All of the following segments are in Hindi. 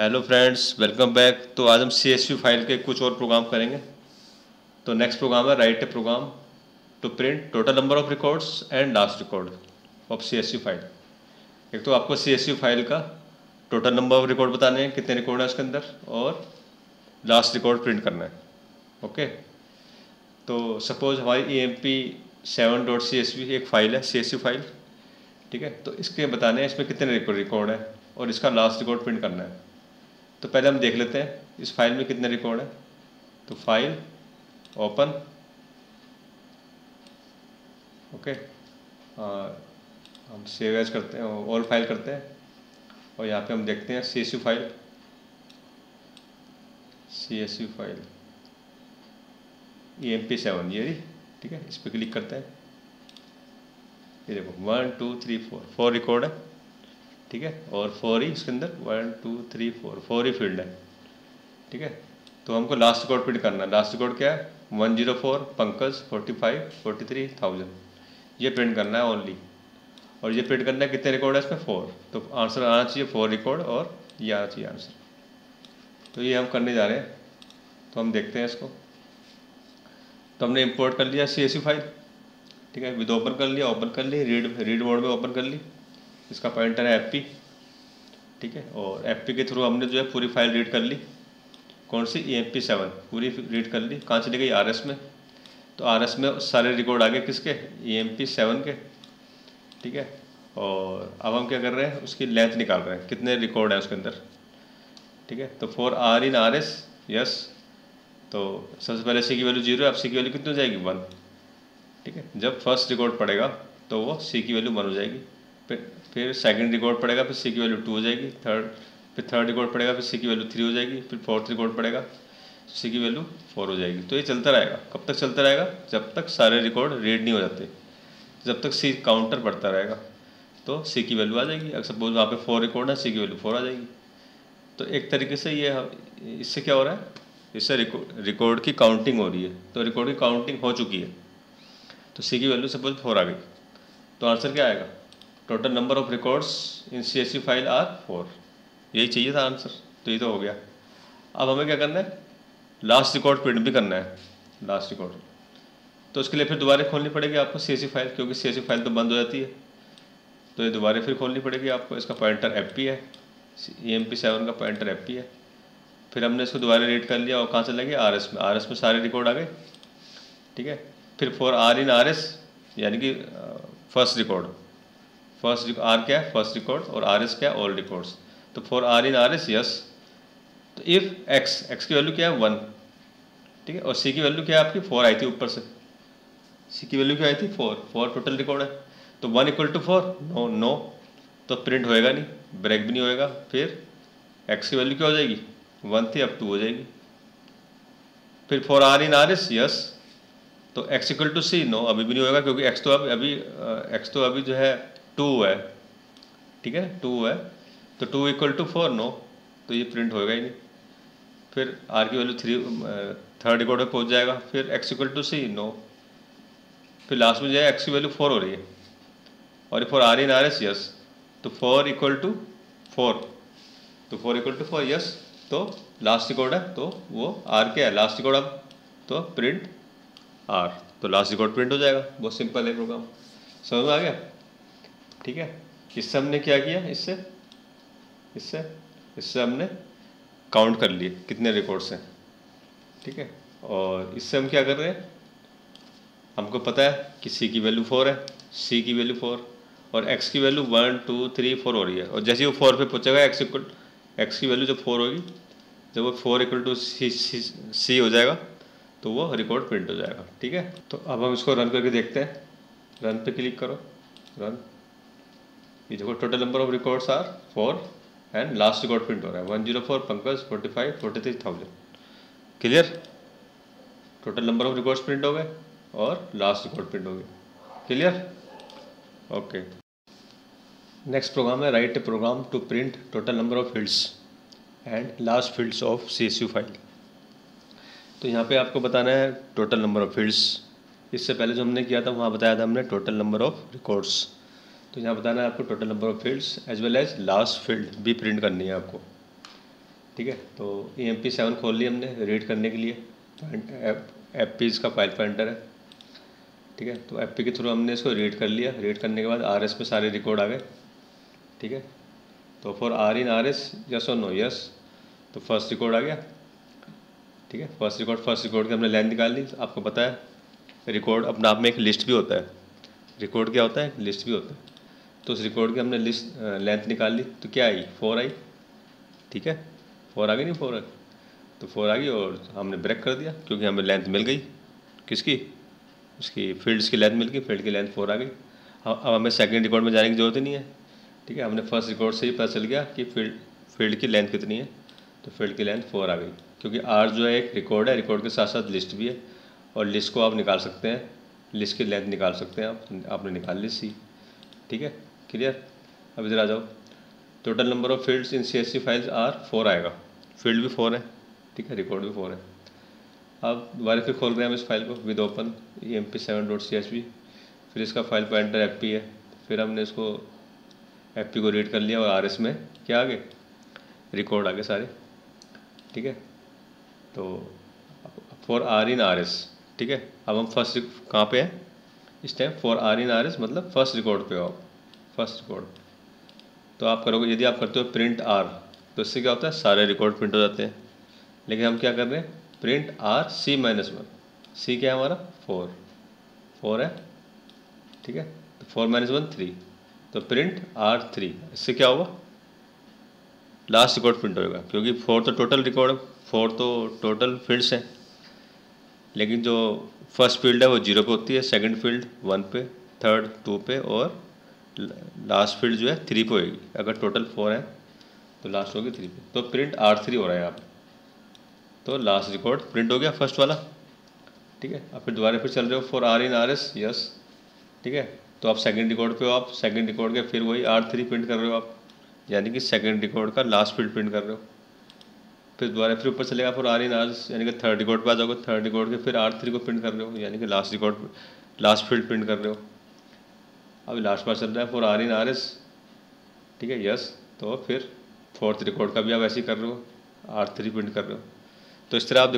Hello friends, welcome back. तो आज हम CSV फाइल के कुछ और प्रोग्राम करेंगे। तो नेक्स्ट प्रोग्राम है write a program to print total number of records and last record of CSV file. एक तो आपको CSV फाइल का टोटल नंबर ऑफ रिकॉर्ड बताने हैं, कितने रिकॉर्ड है उसके अंदर, और लास्ट रिकॉर्ड प्रिंट करना है। ओके, तो सपोज हमारी emp7.csv एक फाइल है, CSV फाइल। ठीक है, तो इसके बताने हैं इसमें कितने रिकॉर्ड है और इसका लास्ट रिकॉर्ड प्रिंट करना है। तो पहले हम देख लेते हैं इस फाइल में कितने रिकॉर्ड है। तो फाइल ओपन, ओके, हम सेव एज करते हैं, ऑल फाइल करते हैं और यहाँ पे हम देखते हैं CSV फाइल emp7 ये रही। ठीक है, इस पर क्लिक करते हैं। ये देखो 1 2 3 4 रिकॉर्ड है। ठीक है, और 4 ही इसके अंदर 1 2 3 4 ही फील्ड है। ठीक है, तो हमको लास्ट रिकॉर्ड प्रिंट करना है। लास्ट रिकॉर्ड क्या है? 104 पंकज 45 43,000 ये प्रिंट करना है ओनली। और ये प्रिंट करना है कितने रिकॉर्ड है इसमें? 4। तो आंसर आना चाहिए 4 रिकॉर्ड और ये आना चाहिए आंसर। तो ये हम करने जा रहे हैं। तो हम देखते हैं इसको। तो हमने इंपोर्ट कर लिया CSV फाइल। ठीक है, विद ओपन कर लिया, ओपन कर ली, रीड मोड में ओपन कर ली। इसका पॉइंटर है FP। ठीक है, और FP के थ्रू हमने जो है पूरी फाइल रीड कर ली। कौन सी? emp7 पूरी रीड कर ली। कहाँ चली गई? RS में। तो RS में सारे रिकॉर्ड आ गए किसके? emp7 के। ठीक है, और अब हम क्या कर रहे हैं? उसकी लेंथ निकाल रहे हैं, कितने रिकॉर्ड है उसके अंदर। ठीक है, तो 4 R in RS, यस। तो सबसे पहले C की वैल्यू 0 है, अब C की वैल्यू कितनी हो जाएगी? 1। ठीक है, जब फर्स्ट रिकॉर्ड पड़ेगा तो वो C की वैल्यू 1 हो जाएगी। फिर सेकंड रिकॉर्ड पड़ेगा, फिर C की वैल्यू 2 हो जाएगी। फिर थर्ड रिकॉर्ड पड़ेगा, फिर C की वैल्यू 3 हो जाएगी। फिर फोर्थ रिकॉर्ड पड़ेगा, C की वैल्यू 4 हो जाएगी। तो ये चलता रहेगा। कब तक चलता रहेगा? जब तक सारे रिकॉर्ड रीड नहीं हो जाते, जब तक C काउंटर बढ़ता रहेगा तो C की वैल्यू आ जाएगी। अगर सपोज वहाँ पे 4 रिकॉर्ड है, C की वैल्यू 4 आ जाएगी। तो एक तरीके से ये इससे क्या हो रहा है? इससे रिकॉर्ड की काउंटिंग हो रही है। तो रिकॉर्ड की काउंटिंग हो चुकी है, तो C की वैल्यू सपोज 4 आ गई। तो आंसर क्या आएगा? Total number of records in CSV file are 4। यही चाहिए था आंसर, तो ये तो हो गया। अब हमें क्या करना है? लास्ट रिकॉर्ड प्रिंट भी करना है। लास्ट रिकॉर्ड, तो उसके लिए फिर दोबारा खोलनी पड़ेगी आपको CSV फाइल, क्योंकि CSV फाइल तो बंद हो जाती है। तो ये दोबारा फिर खोलनी पड़ेगी आपको। इसका पॉइंटर FP है, emp7 का पॉइंटर FP है। फिर हमने इसको दोबारा रीड कर लिया और कहाँ चले गए? RS में। RS में सारे रिकॉर्ड आ गए। ठीक है, फिर 4 R in RS, यानी कि फर्स्ट रिकॉर्ड। R क्या है? फर्स्ट रिकॉर्ड, और RS क्या है? All records. तो 4 R in RS, यस। तो इफ़ x की वैल्यू क्या है? 1। ठीक है, और C की वैल्यू क्या है आपकी? 4 आई थी ऊपर से। C की वैल्यू क्या आई थी? 4 टोटल रिकॉर्ड है। तो 1 = 4, नो, तो प्रिंट होएगा नहीं, ब्रेक भी नहीं होएगा। फिर x की वैल्यू क्या हो जाएगी? 1 थी, अब 2 हो जाएगी। फिर 4 R in RS, यस। तो x = C, नो, अभी भी नहीं होएगा, क्योंकि x तो अभी जो है 2 है। ठीक है, 2 है, तो 2 = 4, नो, तो ये प्रिंट होएगा ही नहीं। फिर R की वैल्यू 3 थर्ड रिकॉर्ड में पहुंच जाएगा। फिर x = C, नो। फिर लास्ट में जो है x की वैल्यू 4 हो रही है, और ये 4 R in RS, यस। तो 4 = 4, तो 4 = 4, यस। तो लास्ट रिकॉर्ड है, तो वो R क्या है? Last record. अब तो प्रिंट R, तो लास्ट रिकॉर्ड प्रिंट हो जाएगा। बहुत सिंपल है प्रोग्राम, समझ में आ गया? ठीक है, इससे हमने क्या किया? इससे हमने काउंट कर लिए कितने रिकॉर्ड्स हैं। ठीक है, और इससे हम क्या कर रहे हैं? हमको पता है कि C की वैल्यू 4 है, C की वैल्यू 4, और x की वैल्यू 1 2 3 4 हो रही है। और जैसे ही वो 4 पे पहुँचेगा, x की वैल्यू जब 4 होगी, जब वो 4 = C हो जाएगा, तो वो रिकॉर्ड प्रिंट हो जाएगा। ठीक है, तो अब हम इसको रन करके देखते हैं। रन पे क्लिक करो, रन। ये देखो, total number of records are 4 and last record print हो रहा है 104 Pankaj 45 43,000। Clear? Total number of records print हो गए और लास्ट रिकॉर्ड प्रिंट हो गए। क्लियर? ओके। नेक्स्ट प्रोग्राम है write a program to print total number of fields and last fields of CSV file. तो यहाँ पे आपको बताना है टोटल नंबर ऑफ फील्ड्स। इससे पहले जो हमने किया था वहाँ बताया था हमने टोटल नंबर ऑफ रिकॉर्ड्स। तो यहाँ बताना है आपको total number of fields as well as last field भी प्रिंट करनी है आपको। ठीक है। तो EMP7 खोल ली हमने रीड करने के लिए, FP इसका फाइल पॉइंटर है, ठीक है। तो FP के थ्रू हमने इसको रीड कर लिया, रीड करने के बाद RS पे सारे रिकॉर्ड आ गए, ठीक है। तो for R in RS yes और नो, यस, तो फर्स्ट रिकॉर्ड आ गया, ठीक है। फर्स्ट रिकॉर्ड की हमने लेंथ निकाल ली। आपको पता है रिकॉर्ड अपने आप में एक लिस्ट भी होता है, रिकॉर्ड क्या होता है, लिस्ट भी होता है। तो उस रिकॉर्ड की हमने लिस्ट लेंथ निकाल ली, तो क्या आई, 4 आई, ठीक है। 4 आ गई, नहीं 4 आ गई, तो 4 आ गई और हमने ब्रेक कर दिया क्योंकि हमें लेंथ मिल गई, किसकी, उसकी फील्ड्स की लेंथ मिल गई, फील्ड की लेंथ 4 आ गई। अब हमें सेकंड रिकॉर्ड में जाने की ज़रूरत ही नहीं है, ठीक है। हमने फर्स्ट रिकॉर्ड से ही पता चल गया कि फील्ड की लेंथ कितनी है, तो फील्ड की लेंथ 4 आ गई, क्योंकि R जो है एक रिकॉर्ड है, रिकॉर्ड के साथ साथ लिस्ट भी है, और लिस्ट को आप निकाल सकते हैं, लिस्ट की लेंथ निकाल सकते हैं आप, आपने निकाल ली C, ठीक है, क्लियर। अब इधर आ जाओ, total number of fields in CSV files R 4 आएगा, फील्ड भी 4 है, ठीक है, रिकॉर्ड भी 4 है। अब दोबारा फिर खोल रहे हैं हम इस फाइल को विद ओपन EMP7.csv, फिर इसका फाइल पॉइंटर FP है, फिर हमने इसको FP को रीड कर लिया और RS में क्या आ गए, रिकॉर्ड आ गए सारे, ठीक है। तो फॉर R इन RS, ठीक है। अब हम फर्स्ट कहाँ पे है इस time, for R in RS मतलब फर्स्ट रिकॉर्ड पे हो आप, फर्स्ट रिकॉर्ड। तो आप करोगे, यदि आप करते हो प्रिंट R, तो इससे क्या होता है, सारे रिकॉर्ड प्रिंट हो जाते हैं। लेकिन हम क्या कर रहे हैं, प्रिंट R C-1, C क्या है हमारा, 4 है, ठीक है। तो 4-1 3, तो प्रिंट R3, इससे क्या होगा, लास्ट रिकॉर्ड प्रिंट होगा, क्योंकि 4 तो टोटल रिकॉर्ड, 4 तो टोटल फील्ड्स हैं, लेकिन जो फर्स्ट फील्ड है वो 0 पे होती है, सेकंड फील्ड 1 पे, थर्ड 2 पे, और लास्ट फील्ड जो है 3 पे होगी। अगर टोटल 4 है तो लास्ट होगी 3 पे, तो प्रिंट R3 हो रहा है यहाँ पे, तो लास्ट रिकॉर्ड प्रिंट हो गया फर्स्ट वाला, ठीक है। अब फिर दोबारा फिर चल रहे हो for R in RS, yes, ठीक है। तो आप सेकंड रिकॉर्ड पे हो, आप सेकंड रिकॉर्ड के फिर वही R3 प्रिंट कर रहे हो आप, यानी कि सेकंड रिकॉर्ड का लास्ट फील्ड प्रिंट कर रहे हो। फिर दोबारा फिर ऊपर चलेगा फॉर R इन RS, यानी कि थर्ड रिकॉर्ड पे आ जाओगे, थर्ड रिकॉर्ड के फिर R3 को प्रिंट कर रहे हो, यानी कि last record, last field print कर रहे हो। अभी लास्ट बार चल रहा है फॉर R इन RS, ठीक है, यस। तो फिर फोर्थ रिकॉर्ड का भी आप ऐसे ही कर रहे हो, R3 प्रिंट कर रहे हो। तो इस तरह आप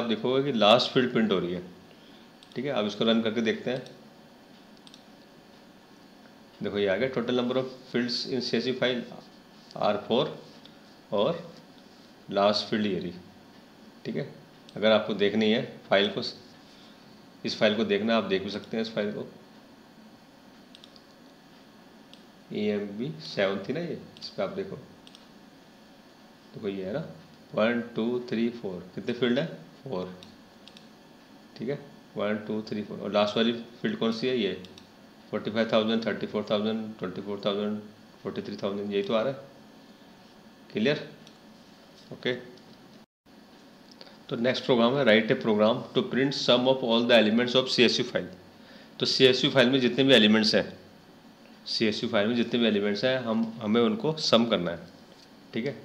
देखोगे कि लास्ट फील्ड प्रिंट हो रही है, ठीक है। अब इसको रन करके देखते हैं, देखो ये आ गया, total number of fields in CSV file R4 और लास्ट फील्ड ये रही, ठीक है। अगर आपको देखनी है फाइल को, इस फाइल को देखना, आप देख भी सकते हैं इस फाइल को, EMP7 थी ना ये, इस पर आप देखो, देखो ये है ना 1 2 3 4, कितने फील्ड है, 4, ठीक है, 1 2 3 4, और लास्ट वाली फील्ड कौन सी है, ये 45,000 34,000 24,000 43,000, यही तो आ रहा है, क्लियर, ओके। तो नेक्स्ट प्रोग्राम है write a program to print sum of all the elements of CSV file. तो CSV फाइल में जितने भी एलिमेंट्स हैं, CSV फाइल में जितने भी एलिमेंट्स हैं, हमें उनको सम करना है, ठीक है।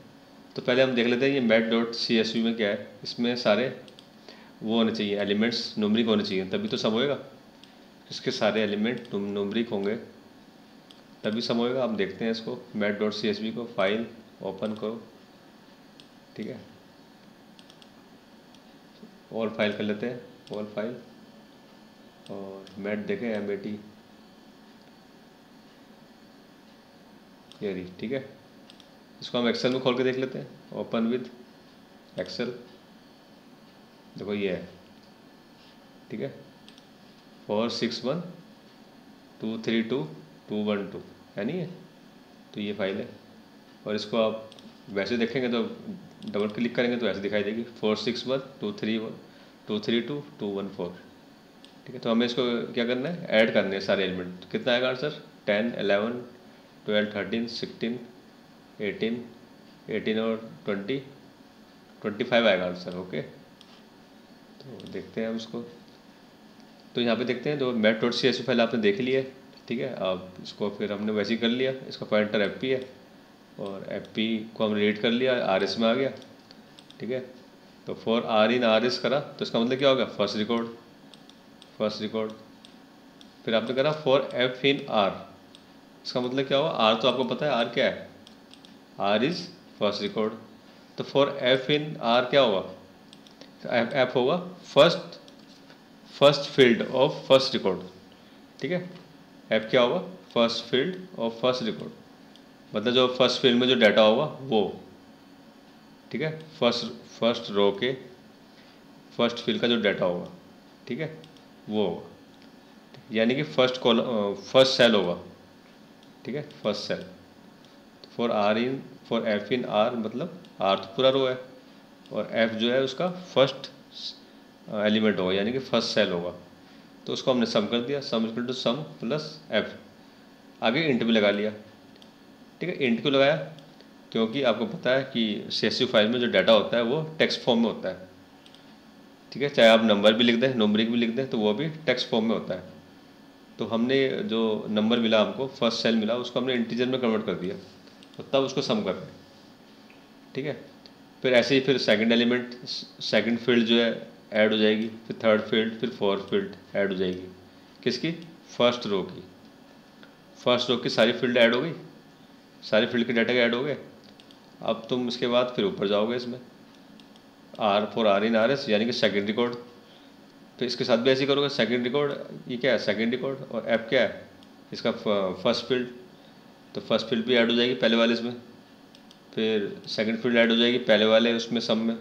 तो पहले हम देख लेते हैं ये mat.csv में क्या है। इसमें सारे वो होने चाहिए, एलिमेंट्स न्यूमरिक होने चाहिए, तभी तो सम होएगा। इसके सारे एलिमेंट न्यूमरिक होंगे तभी सम होएगा। आप देखते हैं इसको, mat.csv को फाइल ओपन करो, ठीक है, ऑल फाइल कर लेते हैं, ऑल फाइल, और मैट देखें MAT, ये रही, ठीक है। इसको हम एक्सेल में खोल के देख लेते हैं, ओपन विद एक्सेल, देखो ये है, ठीक है, 461232212 है नहीं है, तो ये फाइल है। और इसको आप वैसे देखेंगे तो डबल क्लिक करेंगे तो ऐसे दिखाई देगी 46123223214, ठीक है। तो हमें इसको क्या करना है, ऐड करने हैं सारे एलिमेंट। कितना आएगा आंसर, 10 11 12 13 16 18 और 25 आएगा आंसर, ओके। तो देखते हैं हम इसको, तो यहाँ पे देखते हैं, तो mat.csv फाइल आपने देख लिया है, ठीक है। अब इसको फिर हमने वैसे ही कर लिया, इसका पॉइंटर FP है, और FP को हमने रीड कर लिया, RS में आ गया, ठीक है। तो फॉर R इन RS करा, तो इसका मतलब क्या होगा, फर्स्ट रिकॉर्ड। फिर आपने करा फॉर F इन R, इसका मतलब क्या होगा, R तो आपको पता है R क्या है, R इज़ फर्स्ट रिकॉर्ड। तो फॉर एफ इन आर क्या होगा, एफ होगा first field of first record, ठीक है। एफ क्या होगा, first field of first record, मतलब जो फर्स्ट फील्ड में जो डाटा होगा वो, ठीक है। फर्स्ट रो के फर्स्ट फील्ड का जो डाटा होगा, ठीक है, वो होगा, यानी कि फर्स्ट सेल होगा, ठीक है, first cell. For f in r मतलब आर तो पूरा रो है, और एफ जो है उसका फर्स्ट एलिमेंट होगा, यानी कि फर्स्ट सेल होगा। तो उसको हमने सम कर दिया, sum equal to sum plus f, आगे इंट भी लगा लिया, ठीक है। इंट क्यों लगाया, क्योंकि आपको पता है कि CSV फाइल में जो डाटा होता है वो टेक्स्ट फॉर्म में होता है, ठीक है। चाहे आप नंबर भी लिख दें, न्यूमेरिक भी लिख दें, तो वो भी टेक्स्ट फॉर्म में होता है। तो हमने जो नंबर मिला हमको, फर्स्ट सेल मिला, उसको हमने इंटीजर में कन्वर्ट कर दिया, तो तब उसको सम कर रहे हैं, ठीक है। फिर ऐसे ही फिर सेकंड एलिमेंट, सेकंड फील्ड जो है ऐड हो जाएगी, फिर थर्ड फील्ड, फिर फोर्थ फील्ड ऐड हो जाएगी, किसकी, फर्स्ट रो की। फर्स्ट रो की सारी फील्ड ऐड हो गई, सारे फील्ड के डाटा ऐड हो गए। अब तुम इसके बाद फिर ऊपर जाओगे इसमें, for r in r s, यानी कि सेकंड रिकॉर्ड, तो इसके साथ भी ऐसे ही करोगे। सेकंड रिकॉर्ड, ये क्या है, सेकंड रिकॉर्ड, और एफ क्या है, इसका फर्स्ट फील्ड, तो फर्स्ट फील्ड भी ऐड हो जाएगी पहले वाले इसमें, फिर सेकंड फील्ड ऐड हो जाएगी पहले वाले उसमें सम में,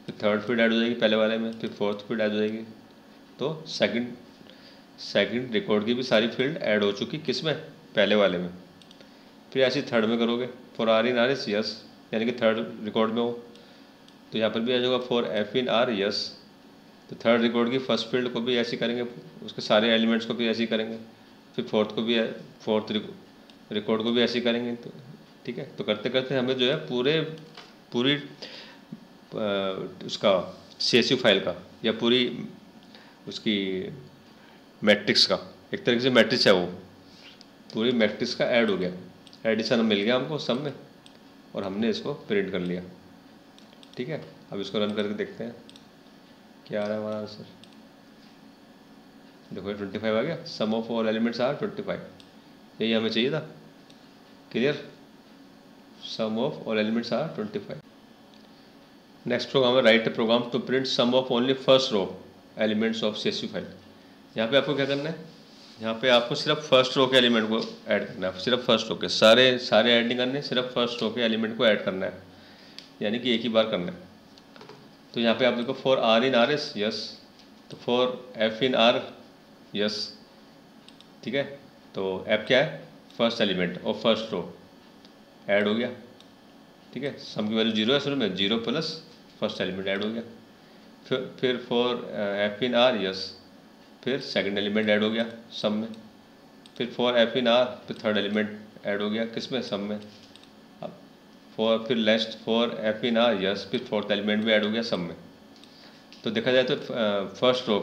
फिर थर्ड फील्ड ऐड हो जाएगी पहले वाले में, फिर फोर्थ फील्ड ऐड हो जाएगी। तो सेकंड रिकॉर्ड की भी सारी फील्ड ऐड हो चुकी, किस में, पहले वाले में। फिर ऐसे ही थर्ड में करोगे, for r in r s yes, यानी कि थर्ड रिकॉर्ड में हो, तो यहाँ पर भी आ जाएगा for f in r yes, तो थर्ड रिकॉर्ड की फर्स्ट फील्ड को भी ऐसे ही करेंगे, उसके सारे एलिमेंट्स को भी ऐसे ही करेंगे, फिर फोर्थ रिकॉर्ड को भी ऐसे ही करेंगे, तो ठीक है। तो करते करते हमें जो है पूरी उसका CSV फाइल का, या पूरी उसकी मैट्रिक्स का, एक तरीके से मैट्रिक्स है वो, पूरी मैट्रिक्स का ऐड हो गया, एडिशन मिल गया हमको सब में, और हमने इसको प्रिंट कर लिया, ठीक है। अब इसको रन करके देखते हैं क्या आ रहा है हमारा आंसर। देखो 25 आ गया, sum of all elements are 25, यही हमें चाहिए था। Clear, sum of all elements are 25। Next program है write a program to print sum of only first row elements of CSV file. यहाँ पे आपको क्या करना है, यहाँ पे आपको सिर्फ फर्स्ट रो के एलिमेंट को ऐड करना है, सिर्फ फर्स्ट रो के, सारे ऐड नहीं करने, सिर्फ फर्स्ट रो के एलिमेंट को ऐड करना है, यानी कि एक ही बार करना है। तो यहाँ पे आप देखो for r in r s yes, तो for f in r yes, ठीक है। तो एफ क्या है, फर्स्ट एलिमेंट और फर्स्ट रो ऐड हो गया, ठीक है। सम की वैल्यू 0 है शुरू में, 0 प्लस फर्स्ट एलिमेंट ऐड हो गया। फिर for f in r yes, फिर सेकंड एलिमेंट ऐड हो गया सम में, फिर फॉर एफ इन आर, फिर थर्ड एलिमेंट ऐड हो गया किस में, सम में। अब फिर last for f in r yes, फिर फोर्थ एलिमेंट भी ऐड हो गया सम में। तो देखा जाए तो फर्स्ट रो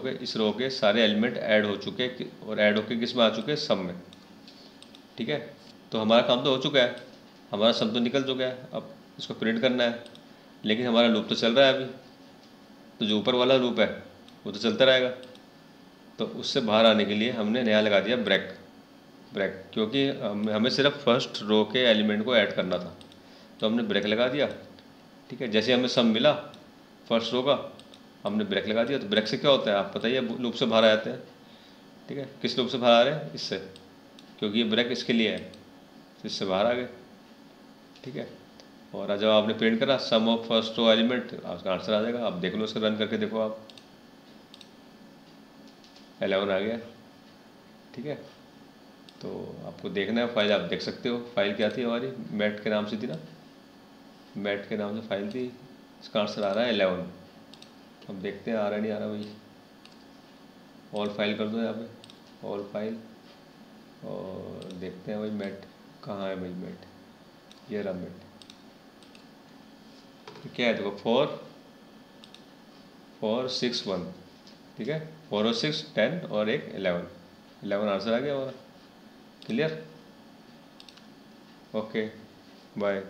के इस रो के सारे एलिमेंट ऐड हो चुके, और ऐड होके किस में आ चुके, सम में, ठीक है। तो हमारा काम तो हो चुका है, हमारा सम तो निकल चुका है, अब इसको प्रिंट करना है, लेकिन हमारा लूप तो चल रहा है अभी, तो जो ऊपर वाला लूप है वो तो चलता रहेगा। तो उससे बाहर आने के लिए हमने नया लगा दिया ब्रेक, क्योंकि हमें सिर्फ फर्स्ट रो के एलिमेंट को ऐड करना था, तो हमने ब्रेक लगा दिया, ठीक है। जैसे हमें सम मिला फर्स्ट रो का, हमने ब्रेक लगा दिया। तो ब्रेक से क्या होता है आप बताइए, लूप से बाहर आ जाते हैं, ठीक है। किस लूप से बाहर आ रहे हैं, इससे, क्योंकि ये ब्रेक इसके लिए है, तो इससे बाहर आ गए, ठीक है। और जब आपने प्रिंट करा सम ऑफ फर्स्ट रो एलिमेंट, आपका आंसर आ जाएगा। आप देख लो, उसको रन करके देखो आप, 11 आ गया, ठीक है। तो आपको देखना है फाइल, आप देख सकते हो फाइल क्या थी हमारी, मैट के नाम से थी ना, मैट के नाम से फाइल थी, इसका आंसर आ रहा है 11। अब देखते हैं आ रहा नहीं आ रहा भाई, ऑल फाइल कर दो यहाँ पे, ऑल फाइल, और देखते हैं भाई मैट कहाँ है भाई, मैट, ये रहा मैट, क्या है देखो 4 6 1, ठीक है। 4 और 6 10 और एक 11 आंसर आ गया हमारा। Clear, okay, bye.